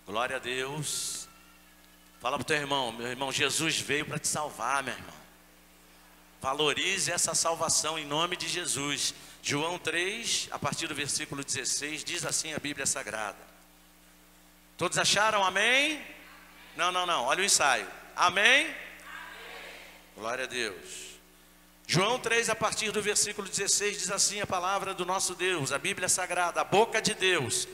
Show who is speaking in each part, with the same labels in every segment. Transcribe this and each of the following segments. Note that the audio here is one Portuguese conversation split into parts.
Speaker 1: Glória a Deus. Fala para o teu irmão, meu irmão, Jesus veio para te salvar, meu irmão. Valorize essa salvação em nome de Jesus. João 3, a partir do versículo 16, diz assim a Bíblia Sagrada. Todos acharam amém? Não, olha o ensaio. Amém? Glória a Deus. João 3, a partir do versículo 16, diz assim a palavra do nosso Deus, a Bíblia Sagrada, a boca de Deus.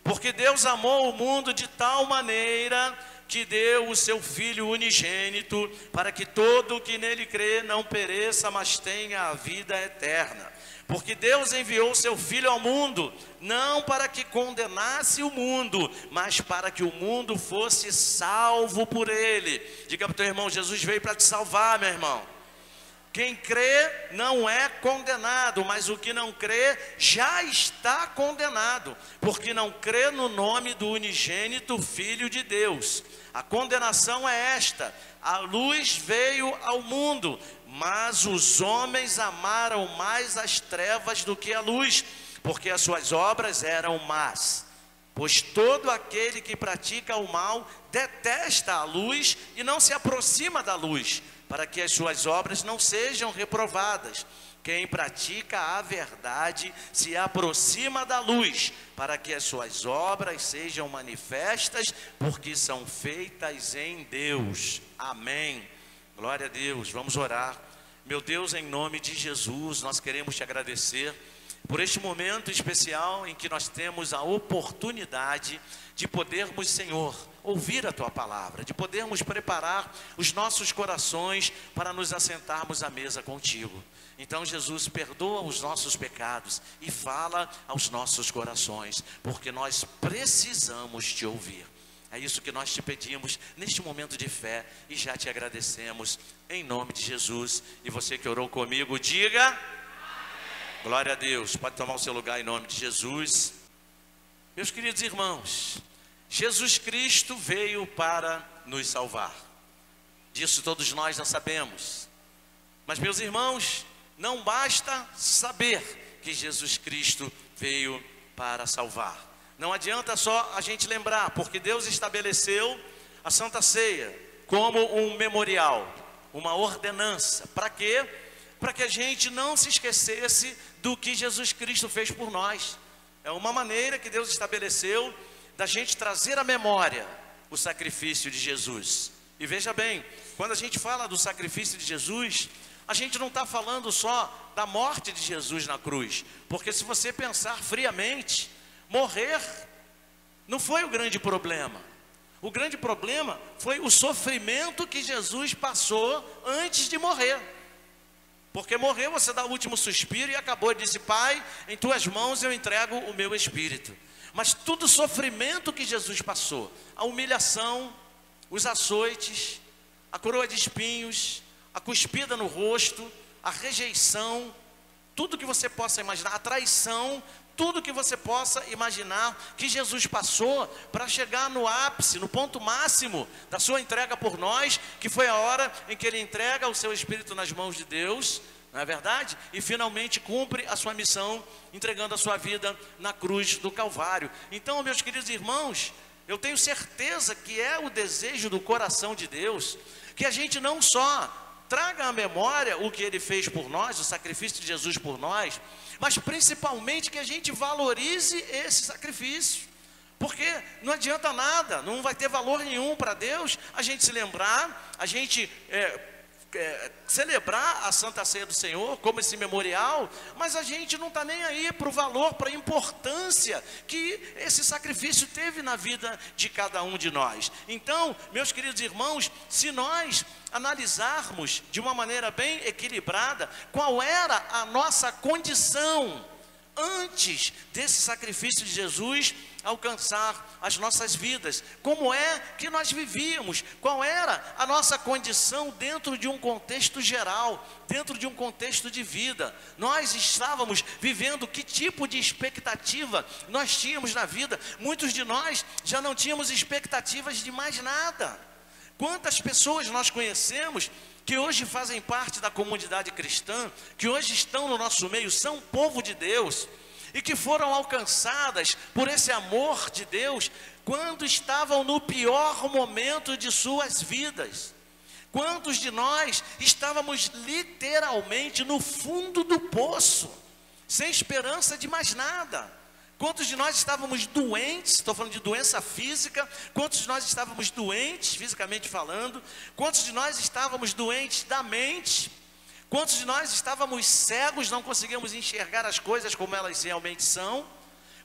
Speaker 1: Porque Deus amou o mundo de tal maneira que deu o seu Filho unigênito, para que todo o que nele crê não pereça, mas tenha a vida eterna. Porque Deus enviou o seu Filho ao mundo, não para que condenasse o mundo, mas para que o mundo fosse salvo por ele. Diga para o teu irmão, Jesus veio para te salvar, meu irmão. Quem crê não é condenado, mas o que não crê já está condenado, porque não crê no nome do unigênito Filho de Deus. A condenação é esta: a luz veio ao mundo, mas os homens amaram mais as trevas do que a luz, porque as suas obras eram más. Pois todo aquele que pratica o mal detesta a luz e não se aproxima da luz, para que as suas obras não sejam reprovadas. Quem pratica a verdade se aproxima da luz, para que as suas obras sejam manifestas, porque são feitas em Deus. Amém. Glória a Deus. Vamos orar. Meu Deus, em nome de Jesus, nós queremos te agradecer por este momento especial em que nós temos a oportunidade de podermos, Senhor, ouvir a Tua palavra, de podermos preparar os nossos corações para nos assentarmos à mesa contigo. Então, Jesus, perdoa os nossos pecados e fala aos nossos corações, porque nós precisamos te ouvir. É isso que nós te pedimos neste momento de fé e já te agradecemos em nome de Jesus. E você que orou comigo, diga amém. Glória a Deus. Pode tomar o seu lugar em nome de Jesus. Meus queridos irmãos, Jesus Cristo veio para nos salvar. Disso todos nós já sabemos. Mas, meus irmãos, não basta saber que Jesus Cristo veio para salvar. Não adianta só a gente lembrar, porque Deus estabeleceu a Santa Ceia como um memorial, uma ordenança. Para quê? Para que a gente não se esquecesse do que Jesus Cristo fez por nós. É uma maneira que Deus estabeleceu da gente trazer à memória o sacrifício de Jesus. E veja bem, quando a gente fala do sacrifício de Jesus, a gente não está falando só da morte de Jesus na cruz, porque se você pensar friamente, morrer não foi o grande problema. O grande problema foi o sofrimento que Jesus passou antes de morrer. Porque morreu, você dá o último suspiro e acabou. Ele disse: Pai, em tuas mãos eu entrego o meu espírito. Mas todo o sofrimento que Jesus passou, a humilhação, os açoites, a coroa de espinhos, a cuspida no rosto, a rejeição, tudo que você possa imaginar, a traição, tudo que você possa imaginar que Jesus passou para chegar no ápice, no ponto máximo da sua entrega por nós, que foi a hora em que ele entrega o seu espírito nas mãos de Deus, não é verdade? E finalmente cumpre a sua missão, entregando a sua vida na cruz do Calvário. Então, meus queridos irmãos, eu tenho certeza que é o desejo do coração de Deus, que a gente não só traga à memória o que ele fez por nós, o sacrifício de Jesus por nós, mas principalmente que a gente valorize esse sacrifício. Porque não adianta nada, não vai ter valor nenhum para Deus a gente se lembrar, a gente celebrar a Santa Ceia do Senhor como esse memorial, mas a gente não está nem aí para o valor, para a importância que esse sacrifício teve na vida de cada um de nós. Então, meus queridos irmãos, se nós analisarmos de uma maneira bem equilibrada qual era a nossa condição antes desse sacrifício de Jesus alcançar as nossas vidas, como é que nós vivíamos, qual era a nossa condição dentro de um contexto geral, dentro de um contexto de vida, nós estávamos vivendo, que tipo de expectativa nós tínhamos na vida. Muitos de nós já não tínhamos expectativas de mais nada. Quantas pessoas nós conhecemos que hoje fazem parte da comunidade cristã, que hoje estão no nosso meio, são povo de Deus, e que foram alcançadas por esse amor de Deus quando estavam no pior momento de suas vidas. Quantos de nós estávamos literalmente no fundo do poço, sem esperança de mais nada? Quantos de nós estávamos doentes? Estou falando de doença física. Quantos de nós estávamos doentes, fisicamente falando? Quantos de nós estávamos doentes da mente? Quantos de nós estávamos cegos, não conseguíamos enxergar as coisas como elas realmente são?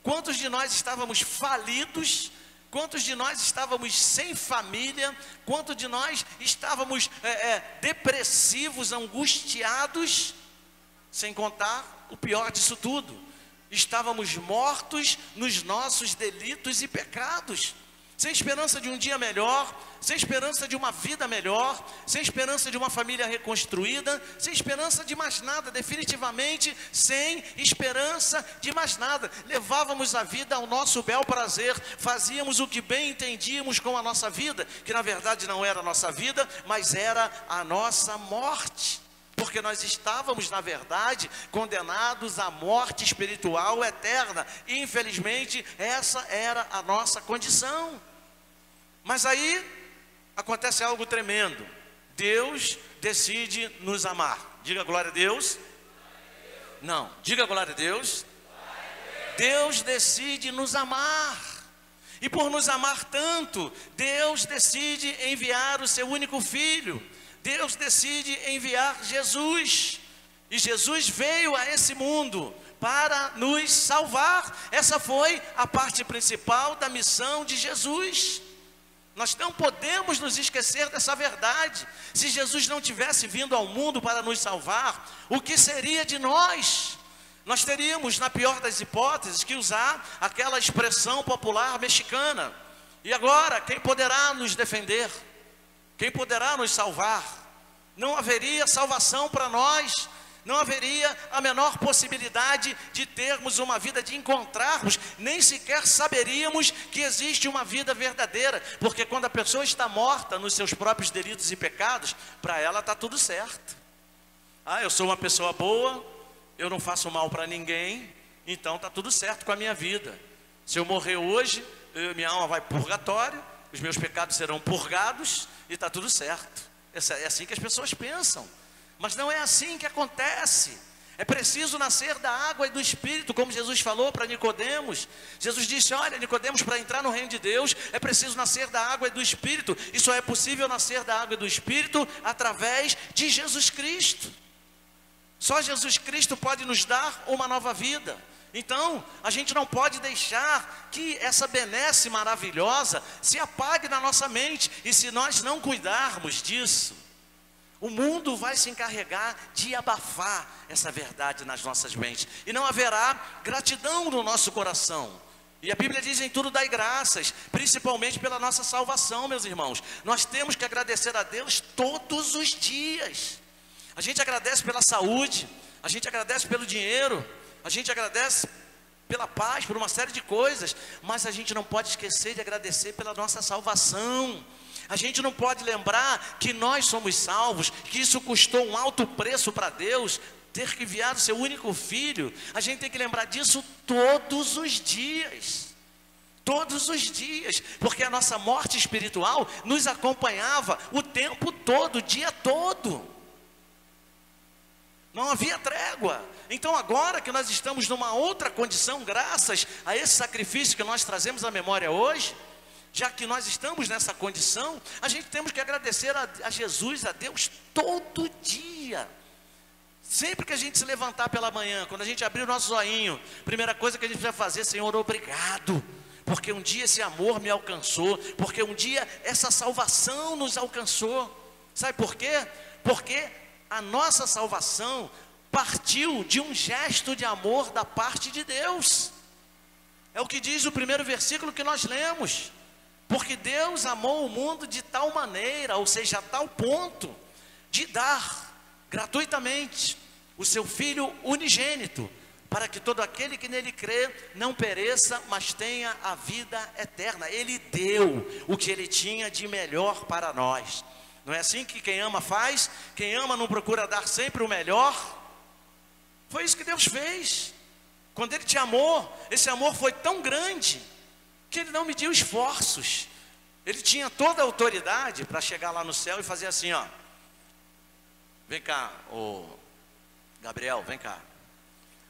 Speaker 1: Quantos de nós estávamos falidos? Quantos de nós estávamos sem família? Quantos de nós estávamos depressivos, angustiados? Sem contar o pior disso tudo, estávamos mortos nos nossos delitos e pecados, sem esperança de um dia melhor, sem esperança de uma vida melhor, sem esperança de uma família reconstruída, sem esperança de mais nada, definitivamente sem esperança de mais nada. Levávamos a vida ao nosso bel prazer, fazíamos o que bem entendíamos com a nossa vida, que na verdade não era a nossa vida, mas era a nossa morte. Porque nós estávamos, na verdade, condenados à morte espiritual eterna. E, infelizmente, essa era a nossa condição. Mas aí, acontece algo tremendo. Deus decide nos amar. Diga glória a Deus. Não, diga glória a Deus. Deus decide nos amar. E por nos amar tanto, Deus decide enviar o seu único filho. Deus decide enviar Jesus, e Jesus veio a esse mundo para nos salvar. Essa foi a parte principal da missão de Jesus. Nós não podemos nos esquecer dessa verdade. Se Jesus não tivesse vindo ao mundo para nos salvar, o que seria de nós? Nós teríamos, na pior das hipóteses, que usar aquela expressão popular mexicana: e agora, quem poderá nos defender? Quem poderá nos salvar? Não haveria salvação para nós, não haveria a menor possibilidade de termos uma vida, de encontrarmos, nem sequer saberíamos que existe uma vida verdadeira, porque quando a pessoa está morta nos seus próprios delitos e pecados, para ela está tudo certo. Eu sou uma pessoa boa, eu não faço mal para ninguém, então está tudo certo com a minha vida. Se eu morrer hoje, minha alma vai para o purgatório, os meus pecados serão purgados e está tudo certo. É assim que as pessoas pensam, mas não é assim que acontece. É preciso nascer da água e do Espírito, como Jesus falou para Nicodemos. Jesus disse: olha, Nicodemos, para entrar no reino de Deus é preciso nascer da água e do Espírito. E só é possível nascer da água e do Espírito através de Jesus Cristo. Só Jesus Cristo pode nos dar uma nova vida. Então, a gente não pode deixar que essa benesse maravilhosa se apague na nossa mente. E se nós não cuidarmos disso, o mundo vai se encarregar de abafar essa verdade nas nossas mentes. E não haverá gratidão no nosso coração. E a Bíblia diz: em tudo dai graças, principalmente pela nossa salvação, meus irmãos. Nós temos que agradecer a Deus todos os dias. A gente agradece pela saúde, a gente agradece pelo dinheiro, a gente agradece pela paz, por uma série de coisas, mas a gente não pode esquecer de agradecer pela nossa salvação. A gente não pode lembrar que nós somos salvos, que isso custou um alto preço para Deus, ter que enviar o seu único filho. A gente tem que lembrar disso todos os dias. Todos os dias, porque a nossa morte espiritual nos acompanhava o tempo todo, o dia todo. Não havia trégua. Então agora que nós estamos numa outra condição, graças a esse sacrifício que nós trazemos à memória hoje, já que nós estamos nessa condição, a gente temos que agradecer a Jesus, a Deus, todo dia. Sempre que a gente se levantar pela manhã, quando a gente abrir o nosso zoinho, primeira coisa que a gente vai fazer: Senhor, obrigado, porque um dia esse amor me alcançou, porque um dia essa salvação nos alcançou. Sabe por quê? Porque a nossa salvação partiu de um gesto de amor da parte de Deus. É o que diz o primeiro versículo que nós lemos: porque Deus amou o mundo de tal maneira, ou seja, a tal ponto, de dar gratuitamente o seu Filho unigênito, para que todo aquele que nele crê não pereça, mas tenha a vida eterna. Ele deu o que ele tinha de melhor para nós. Não é assim que quem ama faz? Quem ama não procura dar sempre o melhor? Foi isso que Deus fez. Quando Ele te amou, esse amor foi tão grande que Ele não mediu esforços. Ele tinha toda a autoridade para chegar lá no céu e fazer assim, ó. Vem cá, ô Gabriel, vem cá.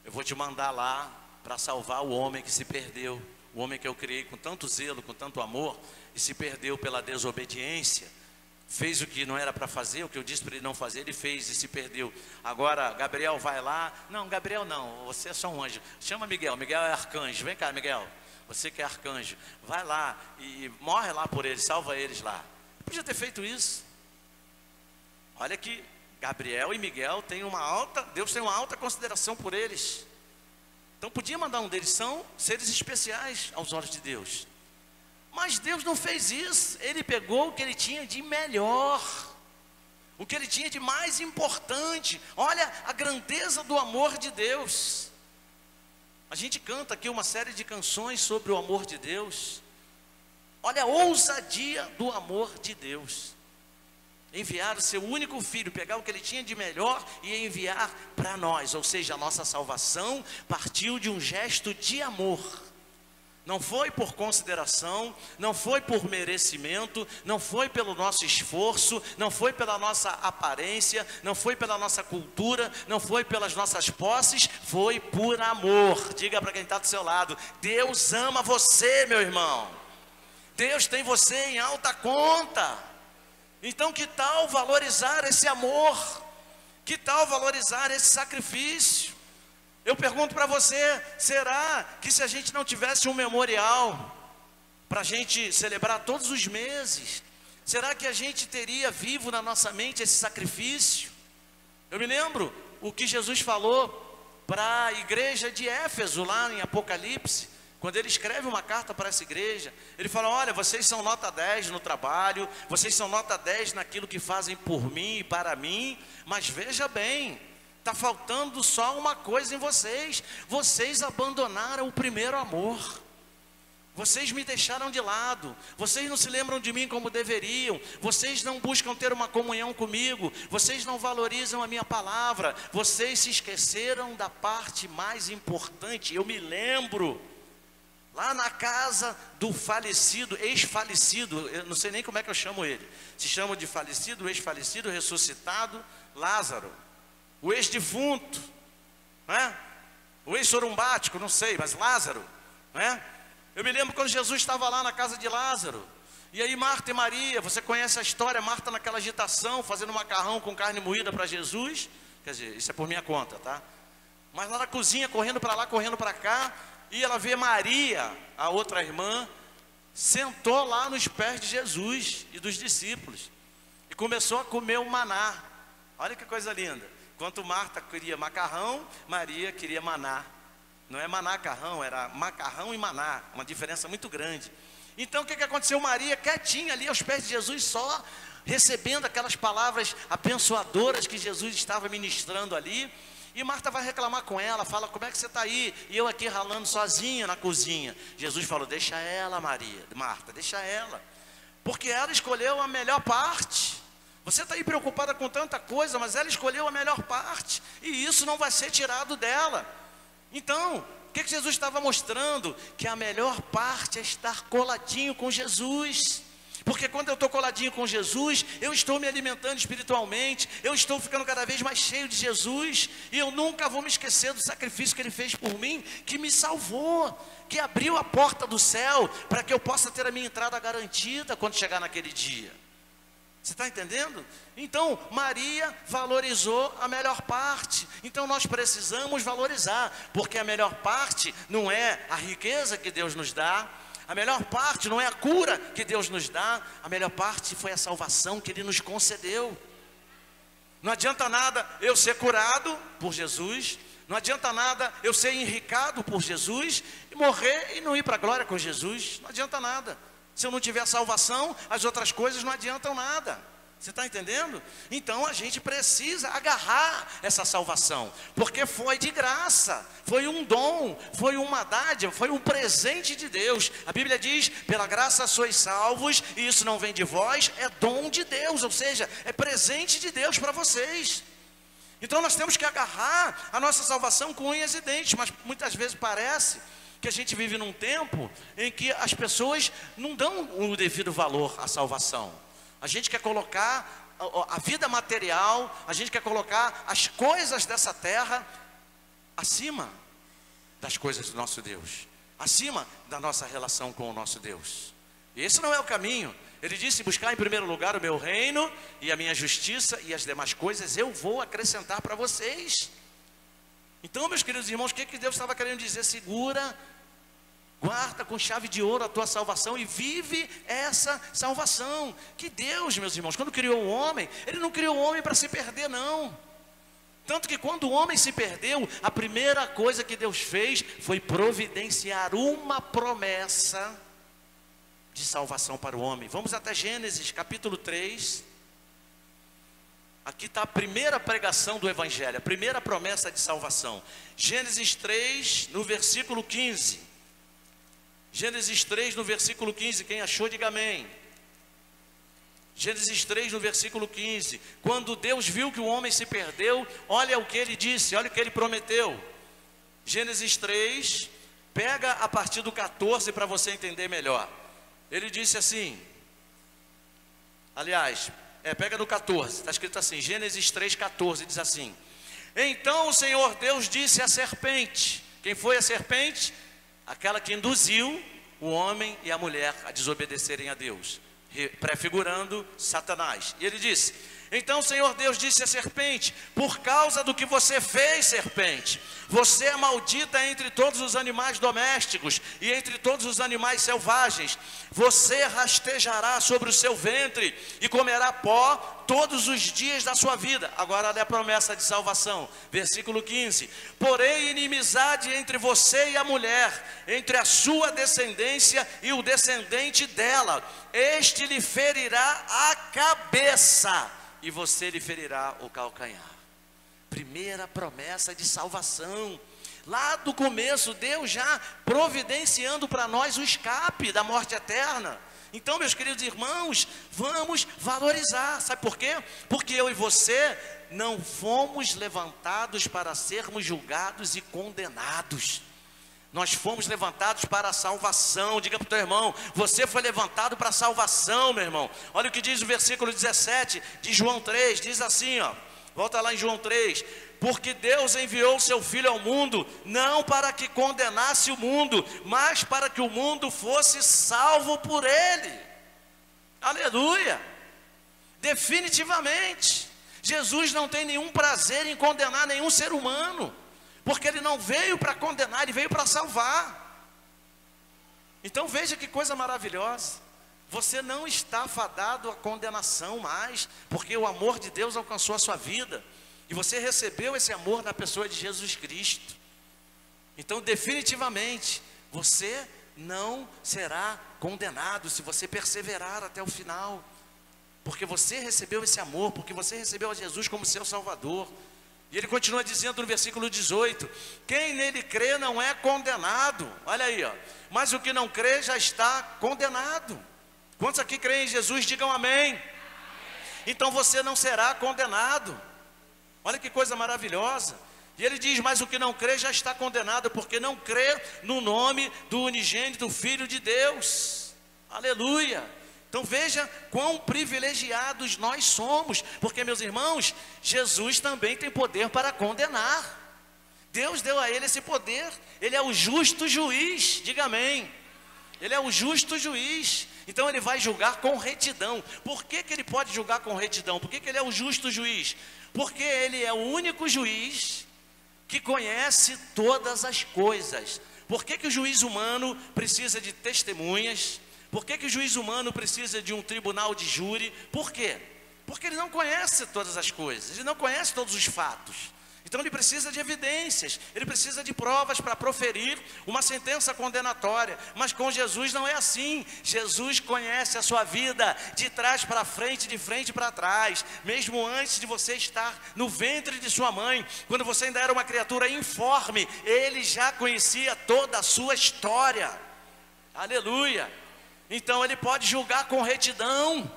Speaker 1: Eu vou te mandar lá para salvar o homem que se perdeu. O homem que eu criei com tanto zelo, com tanto amor, e se perdeu pela desobediência. Fez o que não era para fazer, o que eu disse para ele não fazer, ele fez e se perdeu. Agora, Gabriel vai lá. Não, Gabriel não, você é só um anjo. Chama Miguel, Miguel é arcanjo. Vem cá, Miguel, você que é arcanjo. Vai lá e morre lá por eles, salva eles lá. Podia ter feito isso. Olha que Gabriel e Miguel têm Deus tem uma alta consideração por eles. Então podia mandar um deles, são seres especiais aos olhos de Deus. Mas Deus não fez isso. Ele pegou o que Ele tinha de melhor, o que Ele tinha de mais importante. Olha a grandeza do amor de Deus. A gente canta aqui uma série de canções sobre o amor de Deus. Olha a ousadia do amor de Deus. Enviar o seu único filho, pegar o que Ele tinha de melhor e enviar para nós. Ou seja, a nossa salvação partiu de um gesto de amor. Não foi por consideração, não foi por merecimento, não foi pelo nosso esforço, não foi pela nossa aparência, não foi pela nossa cultura, não foi pelas nossas posses, foi por amor. Diga para quem está do seu lado: Deus ama você, meu irmão. Deus tem você em alta conta. Então que tal valorizar esse amor? Que tal valorizar esse sacrifício? Eu pergunto para você, será que se a gente não tivesse um memorial para a gente celebrar todos os meses, será que a gente teria vivo na nossa mente esse sacrifício? Eu me lembro o que Jesus falou para a igreja de Éfeso, lá em Apocalipse, quando Ele escreve uma carta para essa igreja. Ele fala: olha, vocês são nota 10 no trabalho, vocês são nota 10 naquilo que fazem por mim e para mim, mas veja bem, está faltando só uma coisa em vocês. Vocês abandonaram o primeiro amor. Vocês me deixaram de lado. Vocês não se lembram de mim como deveriam. Vocês não buscam ter uma comunhão comigo. Vocês não valorizam a minha palavra. Vocês se esqueceram da parte mais importante. Eu me lembro, lá na casa do falecido, ex-falecido, eu não sei nem como é que eu chamo ele. Se chama de falecido, ex-falecido, ressuscitado, Lázaro. O ex-defunto, né? O ex-sorumbático, não sei, mas Lázaro, né? Eu me lembro quando Jesus estava lá na casa de Lázaro, e aí Marta e Maria, você conhece a história, Marta naquela agitação, fazendo macarrão com carne moída para Jesus, quer dizer, isso é por minha conta, tá? Mas lá na cozinha, correndo para lá, correndo para cá, e ela vê Maria, a outra irmã, sentou lá nos pés de Jesus e dos discípulos, e começou a comer o maná. Olha que coisa linda. Enquanto Marta queria macarrão, Maria queria maná. Não é maná-carrão, era macarrão e maná, uma diferença muito grande. Então o que aconteceu? Maria quietinha ali aos pés de Jesus, só recebendo aquelas palavras abençoadoras que Jesus estava ministrando ali. E Marta vai reclamar com ela, fala: como é que você está aí? E eu aqui ralando sozinha na cozinha. Jesus falou: deixa ela, Marta, deixa ela, porque ela escolheu a melhor parte. Você está aí preocupada com tanta coisa, mas ela escolheu a melhor parte, e isso não vai ser tirado dela. Então, o que Jesus estava mostrando? Que a melhor parte é estar coladinho com Jesus. Porque quando eu estou coladinho com Jesus, eu estou me alimentando espiritualmente, eu estou ficando cada vez mais cheio de Jesus, e eu nunca vou me esquecer do sacrifício que Ele fez por mim, que me salvou, que abriu a porta do céu, para que eu possa ter a minha entrada garantida quando chegar naquele dia. Você está entendendo? Então Maria valorizou a melhor parte. Então nós precisamos valorizar, porque a melhor parte não é a riqueza que Deus nos dá, a melhor parte não é a cura que Deus nos dá, a melhor parte foi a salvação que Ele nos concedeu. Não adianta nada eu ser curado por Jesus, não adianta nada eu ser enricado por Jesus e morrer e não ir para a glória com Jesus. Não adianta nada. Se eu não tiver salvação, as outras coisas não adiantam nada. Você está entendendo? Então a gente precisa agarrar essa salvação, porque foi de graça, foi um dom, foi uma dádiva, foi um presente de Deus. A Bíblia diz: pela graça sois salvos, e isso não vem de vós, é dom de Deus, ou seja, é presente de Deus para vocês. Então nós temos que agarrar a nossa salvação com unhas e dentes, mas muitas vezes parece que a gente vive num tempo em que as pessoas não dão o devido valor à salvação. A gente quer colocar a vida material, a gente quer colocar as coisas dessa terra acima das coisas do nosso Deus, acima da nossa relação com o nosso Deus. E esse não é o caminho. Ele disse: buscar em primeiro lugar o meu reino e a minha justiça, e as demais coisas eu vou acrescentar para vocês. Então, meus queridos irmãos, o que Deus estava querendo dizer? Segura, guarda com chave de ouro a tua salvação e vive essa salvação. Que Deus, meus irmãos, quando criou o homem, Ele não criou o homem para se perder, não. Tanto que quando o homem se perdeu, a primeira coisa que Deus fez foi providenciar uma promessa de salvação para o homem. Vamos até Gênesis capítulo 3. Aqui está a primeira pregação do Evangelho, a primeira promessa de salvação. Gênesis 3, no versículo 15. Gênesis 3, no versículo 15. Quem achou, diga amém. Gênesis 3, no versículo 15. Quando Deus viu que o homem se perdeu, olha o que Ele disse, olha o que Ele prometeu. Gênesis 3, pega a partir do 14 para você entender melhor. Ele disse assim, aliás, pega no 14, está escrito assim, Gênesis 3, 14, diz assim: então o Senhor Deus disse à serpente. Quem foi a serpente? Aquela que induziu o homem e a mulher a desobedecerem a Deus, prefigurando Satanás. E ele disse: então o Senhor Deus disse à serpente: por causa do que você fez, serpente, você é maldita entre todos os animais domésticos e entre todos os animais selvagens. Você rastejará sobre o seu ventre e comerá pó todos os dias da sua vida. Agora olha a promessa de salvação, versículo 15: porém inimizade entre você e a mulher, entre a sua descendência e o descendente dela. Este lhe ferirá a cabeça e você lhe ferirá o calcanhar. Primeira promessa de salvação. Lá do começo, Deus já providenciando para nós o escape da morte eterna. Então, meus queridos irmãos, vamos valorizar. Sabe por quê? Porque eu e você não fomos levantados para sermos julgados e condenados. Nós fomos levantados para a salvação. Diga para o teu irmão: você foi levantado para a salvação, meu irmão. Olha o que diz o versículo 17 de João 3, diz assim, ó, volta lá em João 3: porque Deus enviou o seu Filho ao mundo, não para que condenasse o mundo, mas para que o mundo fosse salvo por Ele. Aleluia! Definitivamente, Jesus não tem nenhum prazer em condenar nenhum ser humano, porque Ele não veio para condenar, Ele veio para salvar. Então veja que coisa maravilhosa. Você não está fadado à condenação mais, porque o amor de Deus alcançou a sua vida, e você recebeu esse amor na pessoa de Jesus Cristo. Então definitivamente você não será condenado se você perseverar até o final, porque você recebeu esse amor, porque você recebeu a Jesus como seu Salvador. E ele continua dizendo no versículo 18: quem nele crê não é condenado. Olha aí, ó. Mas o que não crê já está condenado. Quantos aqui creem em Jesus? Digam amém. Então você não será condenado. Olha que coisa maravilhosa. E ele diz: mas o que não crê já está condenado, porque não crê no nome do unigênito Filho de Deus. Aleluia. Então veja quão privilegiados nós somos, porque, meus irmãos, Jesus também tem poder para condenar. Deus deu a Ele esse poder. Ele é o justo juiz, diga amém. Ele é o justo juiz. Então Ele vai julgar com retidão. Por que Ele pode julgar com retidão? Por que Ele é o justo juiz? Porque Ele é o único juiz que conhece todas as coisas. Por que o juiz humano precisa de testemunhas? Por que o juiz humano precisa de um tribunal de júri? Por quê? Porque ele não conhece todas as coisas, ele não conhece todos os fatos. Então ele precisa de evidências, ele precisa de provas para proferir uma sentença condenatória. Mas com Jesus não é assim. Jesus conhece a sua vida de trás para frente, de frente para trás. Mesmo antes de você estar no ventre de sua mãe, quando você ainda era uma criatura informe, Ele já conhecia toda a sua história. Aleluia! Então Ele pode julgar com retidão.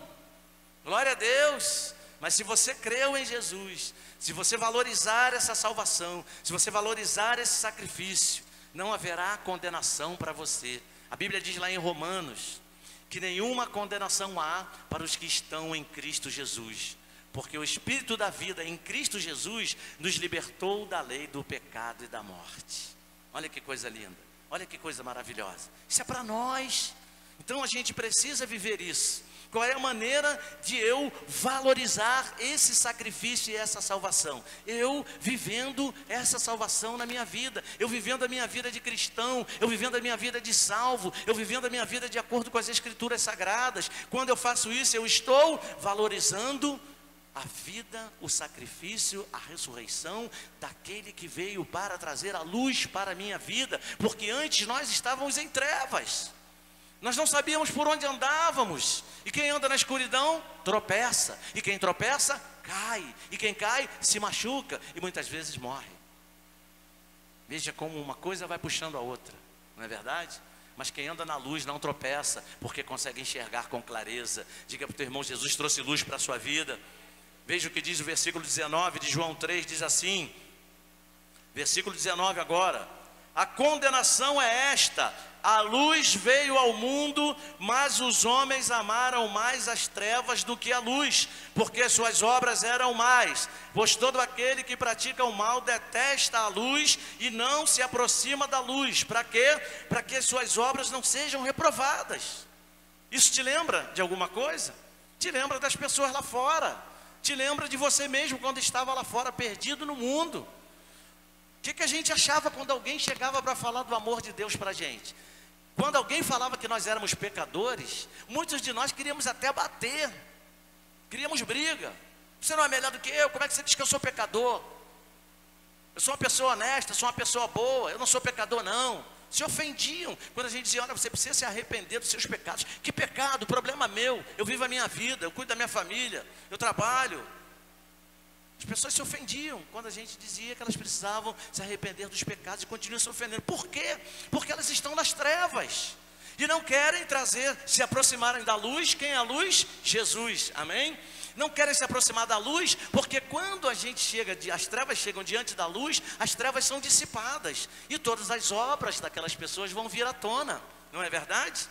Speaker 1: Glória a Deus. Mas se você creu em Jesus, se você valorizar essa salvação, se você valorizar esse sacrifício, não haverá condenação para você. A Bíblia diz lá em Romanos que nenhuma condenação há para os que estão em Cristo Jesus, porque o Espírito da vida em Cristo Jesus nos libertou da lei do pecado e da morte. Olha que coisa linda, olha que coisa maravilhosa. Isso é para nós. Então a gente precisa viver isso. Qual é a maneira de eu valorizar esse sacrifício e essa salvação? Eu vivendo essa salvação na minha vida, eu vivendo a minha vida de cristão, eu vivendo a minha vida de salvo, eu vivendo a minha vida de acordo com as Escrituras Sagradas. Quando eu faço isso, eu estou valorizando a vida, o sacrifício, a ressurreição daquele que veio para trazer a luz para a minha vida, porque antes nós estávamos em trevas. Nós não sabíamos por onde andávamos, e quem anda na escuridão tropeça, e quem tropeça cai, e quem cai se machuca e muitas vezes morre. Veja como uma coisa vai puxando a outra, não é verdade? Mas quem anda na luz não tropeça, porque consegue enxergar com clareza. Diga para o teu irmão: Jesus trouxe luz para a sua vida. Veja o que diz o versículo 19 de João 3, diz assim, versículo 19 agora: a condenação é esta: a luz veio ao mundo, mas os homens amaram mais as trevas do que a luz, porque suas obras eram más. Pois todo aquele que pratica o mal detesta a luz e não se aproxima da luz. Para quê? Para que suas obras não sejam reprovadas. Isso te lembra de alguma coisa? Te lembra das pessoas lá fora. Te lembra de você mesmo quando estava lá fora, perdido no mundo. O que a gente achava quando alguém chegava para falar do amor de Deus para a gente? Quando alguém falava que nós éramos pecadores, muitos de nós queríamos até bater, queríamos briga. Você não é melhor do que eu? Como é que você diz que eu sou pecador? Eu sou uma pessoa honesta, sou uma pessoa boa, eu não sou pecador não. Se ofendiam quando a gente dizia: olha, você precisa se arrepender dos seus pecados. Que pecado? Problema meu, eu vivo a minha vida, eu cuido da minha família, eu trabalho. As pessoas se ofendiam quando a gente dizia que elas precisavam se arrepender dos pecados e continuam se ofendendo. Por quê? Porque elas estão nas trevas e não querem se aproximarem da luz. Quem é a luz? Jesus, amém? Não querem se aproximar da luz, porque quando a gente as trevas chegam diante da luz, as trevas são dissipadas e todas as obras daquelas pessoas vão vir à tona, não é verdade?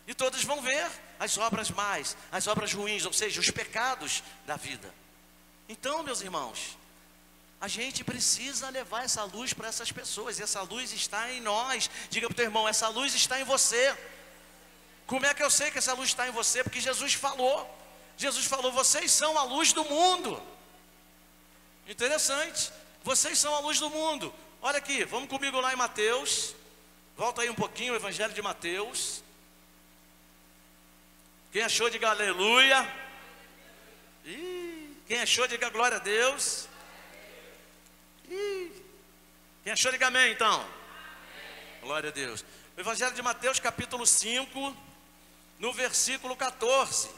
Speaker 1: E todos vão ver as obras más, as obras ruins, ou seja, os pecados da vida. Então, meus irmãos, a gente precisa levar essa luz para essas pessoas, e essa luz está em nós. Diga para o teu irmão: essa luz está em você. Como é que eu sei que essa luz está em você? Porque Jesus falou, vocês são a luz do mundo. Interessante, vocês são a luz do mundo. Olha aqui, vamos comigo lá em Mateus, volta aí um pouquinho, o Evangelho de Mateus. Quem achou, diga aleluia. Quem achou, diga glória a Deus. Quem achou, diga amém então. Amém. Glória a Deus. O Evangelho de Mateus capítulo 5, no versículo 14,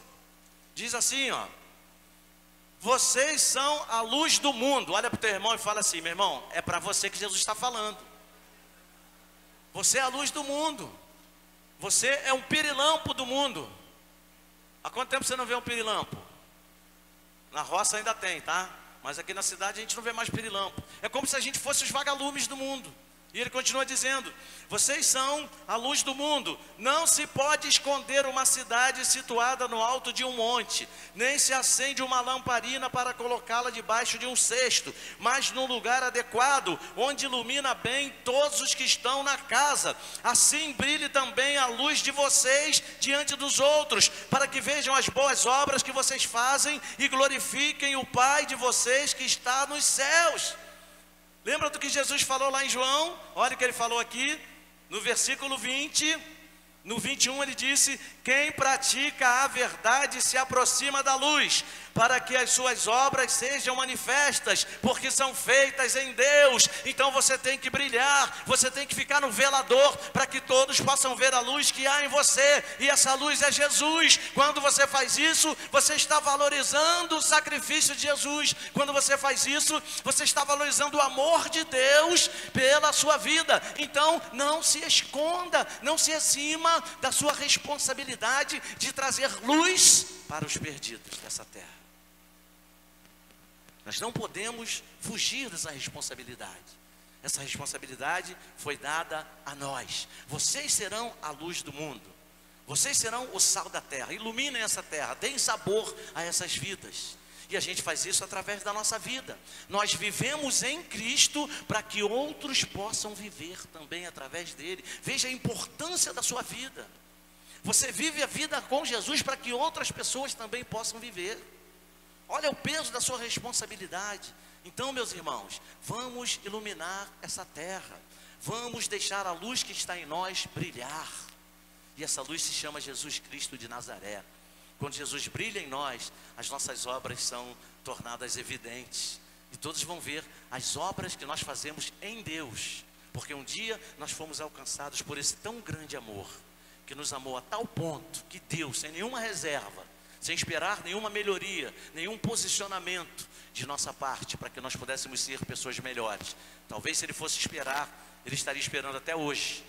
Speaker 1: diz assim, ó: vocês são a luz do mundo. Olha para o teu irmão e fala assim: meu irmão, é para você que Jesus está falando. Você é a luz do mundo. Você é um pirilampo do mundo. Há quanto tempo você não vê um pirilampo? Na roça ainda tem, tá? Mas aqui na cidade a gente não vê mais pirilampo. É como se a gente fosse os vagalumes do mundo. E ele continua dizendo: vocês são a luz do mundo. Não se pode esconder uma cidade situada no alto de um monte, nem se acende uma lamparina para colocá-la debaixo de um cesto, mas num lugar adequado, onde ilumina bem todos os que estão na casa. Assim brilhe também a luz de vocês diante dos outros, para que vejam as boas obras que vocês fazem e glorifiquem o Pai de vocês que está nos céus. Lembra do que Jesus falou lá em João? Olha o que ele falou aqui, no versículo 20, no 21 ele disse: quem pratica a verdade se aproxima da luz, para que as suas obras sejam manifestas, porque são feitas em Deus. Então você tem que brilhar, você tem que ficar no velador, para que todos possam ver a luz que há em você, e essa luz é Jesus. Quando você faz isso, você está valorizando o sacrifício de Jesus. Quando você faz isso, você está valorizando o amor de Deus pela sua vida. Então não se esconda, não se exima da sua responsabilidade de trazer luz para os perdidos dessa terra. Nós não podemos fugir dessa responsabilidade. Essa responsabilidade foi dada a nós. Vocês serão a luz do mundo. Vocês serão o sal da terra. Iluminem essa terra, deem sabor a essas vidas. E a gente faz isso através da nossa vida. Nós vivemos em Cristo para que outros possam viver também através dele. Veja a importância da sua vida. Você vive a vida com Jesus para que outras pessoas também possam viver. Olha o peso da sua responsabilidade. Então, meus irmãos, vamos iluminar essa terra. Vamos deixar a luz que está em nós brilhar. E essa luz se chama Jesus Cristo de Nazaré. Quando Jesus brilha em nós, as nossas obras são tornadas evidentes. E todos vão ver as obras que nós fazemos em Deus. Porque um dia nós fomos alcançados por esse tão grande amor, que nos amou a tal ponto que Deus, sem nenhuma reserva, sem esperar nenhuma melhoria, nenhum posicionamento de nossa parte, para que nós pudéssemos ser pessoas melhores. Talvez se Ele fosse esperar, Ele estaria esperando até hoje.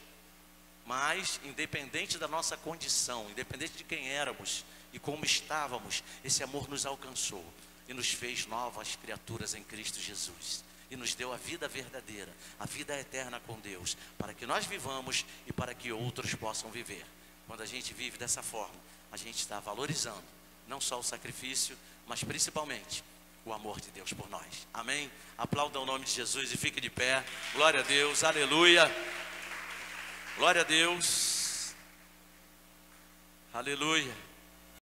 Speaker 1: Mas, independente da nossa condição, independente de quem éramos e como estávamos, esse amor nos alcançou e nos fez novas criaturas em Cristo Jesus. E nos deu a vida verdadeira, a vida eterna com Deus, para que nós vivamos e para que outros possam viver. Quando a gente vive dessa forma, a gente está valorizando não só o sacrifício, mas principalmente o amor de Deus por nós. Amém? Aplaudam o nome de Jesus e fique de pé. Glória a Deus, aleluia. Glória a Deus. Aleluia.